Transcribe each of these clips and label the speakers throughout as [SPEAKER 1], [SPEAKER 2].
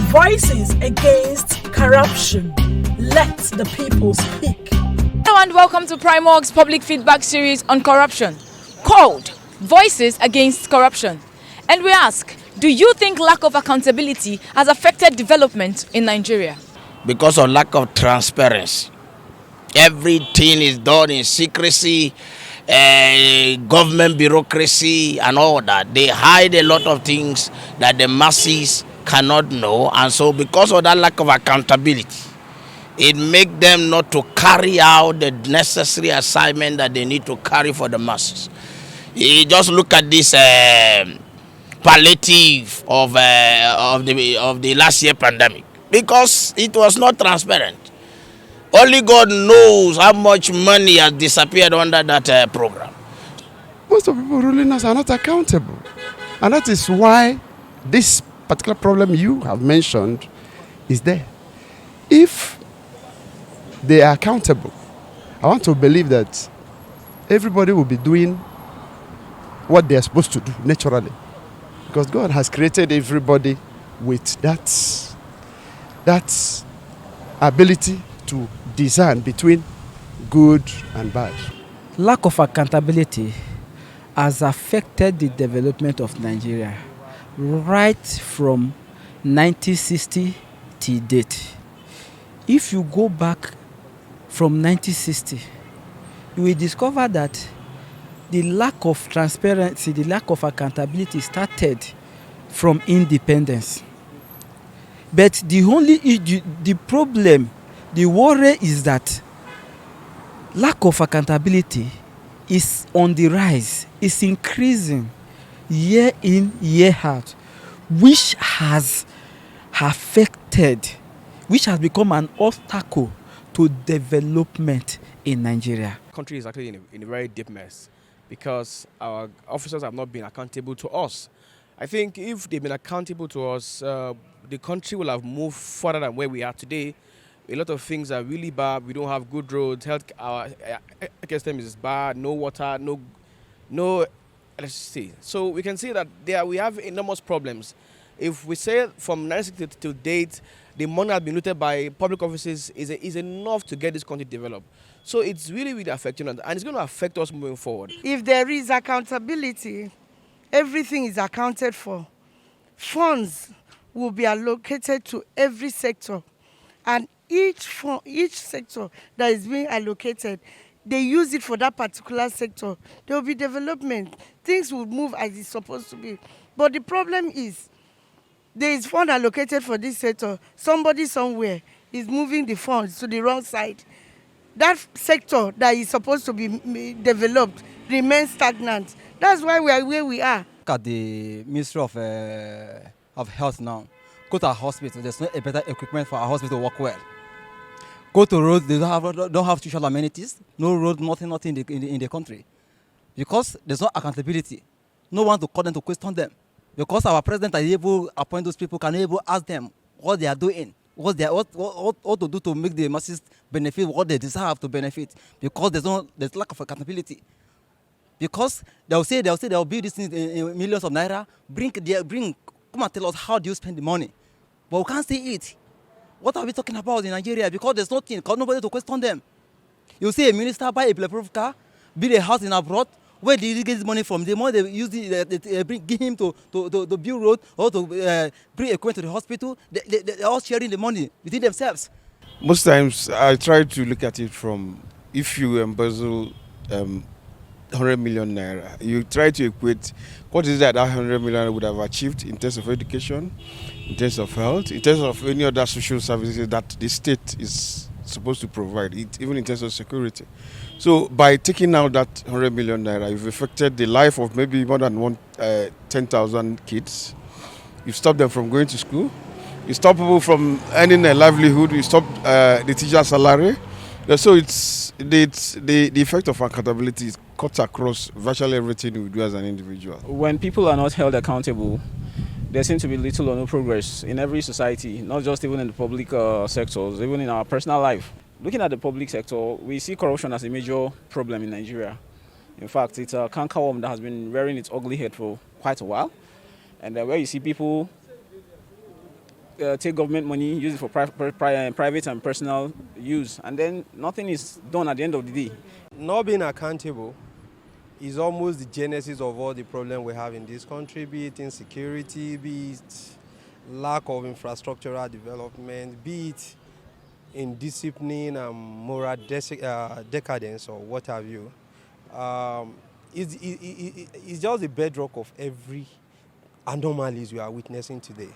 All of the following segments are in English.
[SPEAKER 1] Voices against corruption. Let the people speak.
[SPEAKER 2] Hello and welcome to Primorg's public feedback series on corruption, called Voices Against Corruption. And we ask, do you think lack of accountability has affected development in Nigeria?
[SPEAKER 3] Because of lack of transparency. Everything is done in secrecy, government bureaucracy and all that. They hide a lot of things that the masses cannot know, and so because of that lack of accountability, it makes them not to carry out the necessary assignment that they need to carry for the masses. You just look at this palliative of the last year pandemic, because it was not transparent. Only God knows how much money has disappeared under that program.
[SPEAKER 4] Most of the people ruling us are not accountable, and that is why this particular problem you have mentioned is there. If they are accountable, I want to believe that everybody will be doing what they are supposed to do naturally, because God has created everybody with that ability to discern between good and bad.
[SPEAKER 5] Lack of accountability has affected the development of Nigeria right from 1960 till date. If you go back from 1960, you will discover that the lack of transparency, the lack of accountability started from independence. But the problem, the worry is that lack of accountability is on the rise, is increasing year in, year out, which has become an obstacle to development in Nigeria.
[SPEAKER 6] The country is actually in a very deep mess because our officers have not been accountable to us. I think if they've been accountable to us, the country will have moved further than where we are today. A lot of things are really bad. We don't have good roads. Our system is bad. No water, no electricity. So we can see that we have enormous problems. If we say from 1960 to date, the money has been looted by public offices is enough to get this country developed. So it's really, really affecting us, and it's going to affect us moving forward.
[SPEAKER 7] If there is accountability, everything is accounted for. Funds will be allocated to every sector, and each sector that is being allocated, they use it for that particular sector. There will be development. Things will move as it's supposed to be. But the problem is, there is fund allocated for this sector. Somebody somewhere is moving the funds to the wrong side. That sector that is supposed to be developed remains stagnant. That's why we are where we are.
[SPEAKER 5] Look at the Ministry of Health now. Go to our hospital. There's no better equipment for our hospital to work well. Go to roads. They don't have social amenities. No road, nothing in the country, because there's no accountability. No one to call them to question them. Because our president is able to appoint those people, can able ask them what they are doing, what to do to make the masses benefit, what they deserve to benefit. Because there's lack of accountability. Because they'll say they'll build this in millions of naira. Bring, come and tell us how do you spend the money. But we can't see it. What are we talking about in Nigeria? Because there's nothing, because nobody to question them. You see a minister buy a bulletproof car, build a house in abroad. Where did he get this money from? The money they use give him to build road or to bring equipment to the hospital. They're all sharing the money within themselves.
[SPEAKER 4] Most times I try to look at it from, if you embezzle 100 million naira, you try to equate what is that 100 million would have achieved in terms of education, in terms of health, in terms of any other social services that the state is supposed to provide, even in terms of security. So by taking out that 100 million naira, you've affected the life of maybe more than 10,000 kids. You've stopped them from going to school. You stop people from earning a livelihood. You stop the teacher's salary. So it's the effect of accountability cuts across virtually everything we do as an individual.
[SPEAKER 6] When people are not held accountable, there seems to be little or no progress in every society, not just even in the public sectors, even in our personal life. Looking at the public sector, we see corruption as a major problem in Nigeria. In fact, it's a cankerworm that has been rearing its ugly head for quite a while. And where you see people
[SPEAKER 8] take government money, use it for private and personal use, and then nothing is done at the end of the day.
[SPEAKER 9] Not being accountable is almost the genesis of all the problems we have in this country, be it insecurity, be it lack of infrastructural development, be it in discipline and moral decadence or what have you. It's just the bedrock of every anomalies we are witnessing today.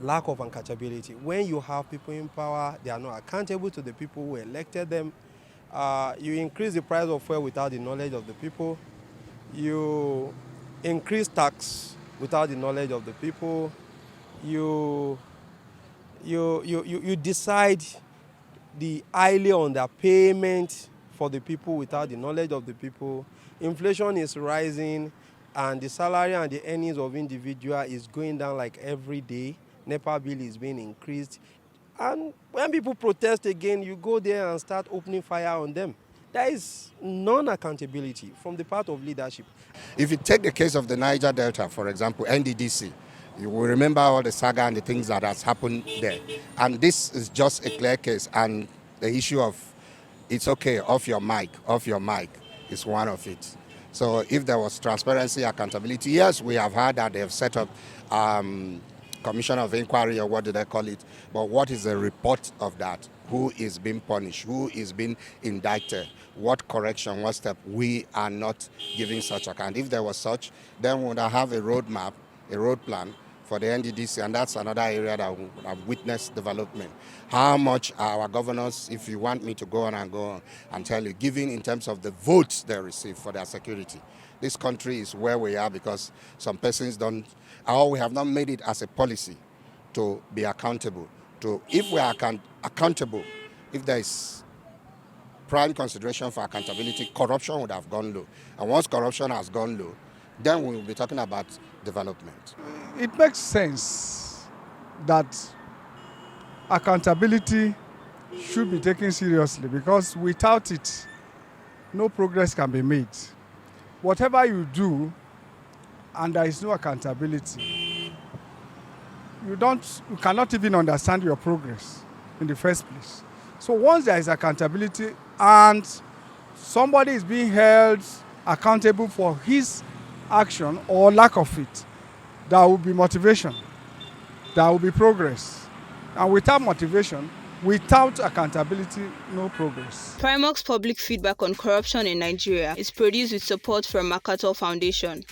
[SPEAKER 9] Lack of accountability. When you have people in power, they are not accountable to the people who elected them. You increase the price of fuel without the knowledge of the people. You increase tax without the knowledge of the people. You decide the highly underpayment for the people without the knowledge of the people. Inflation is rising, and the salary and the earnings of individual is going down like every day. NEPA bill is being increased. And when people protest again, you go there and start opening fire on them. There is non-accountability from the part of leadership.
[SPEAKER 10] If you take the case of the Niger Delta, for example, NDDC, you will remember all the saga and the things that has happened there. And this is just a clear case. And the issue of it's okay, off your mic is one of it. So if there was transparency, accountability, yes, we have heard that they have set up commission of inquiry, or what do they call it? But what is the report of that? Who is being punished? Who is being indicted? What correction, what step? We are not giving such account. If there was such, then we would have a roadmap, a road plan for the NDDC, and that's another area that would have witnessed development. How much our governors, if you want me to go on and tell you, giving in terms of the votes they receive for their security. This country is where we are because some persons don't, or we have not made it as a policy to be accountable. If we are accountable, if there is prime consideration for accountability, corruption would have gone low. And once corruption has gone low, then we will be talking about development.
[SPEAKER 11] It makes sense that accountability should be taken seriously, because without it, no progress can be made. Whatever you do and there is no accountability, you cannot even understand your progress in the first place. So once there is accountability and somebody is being held accountable for his action or lack of it, there will be motivation, there will be progress. And without motivation, without accountability, no progress.
[SPEAKER 12] Primox's public feedback on corruption in Nigeria is produced with support from MacArthur Foundation.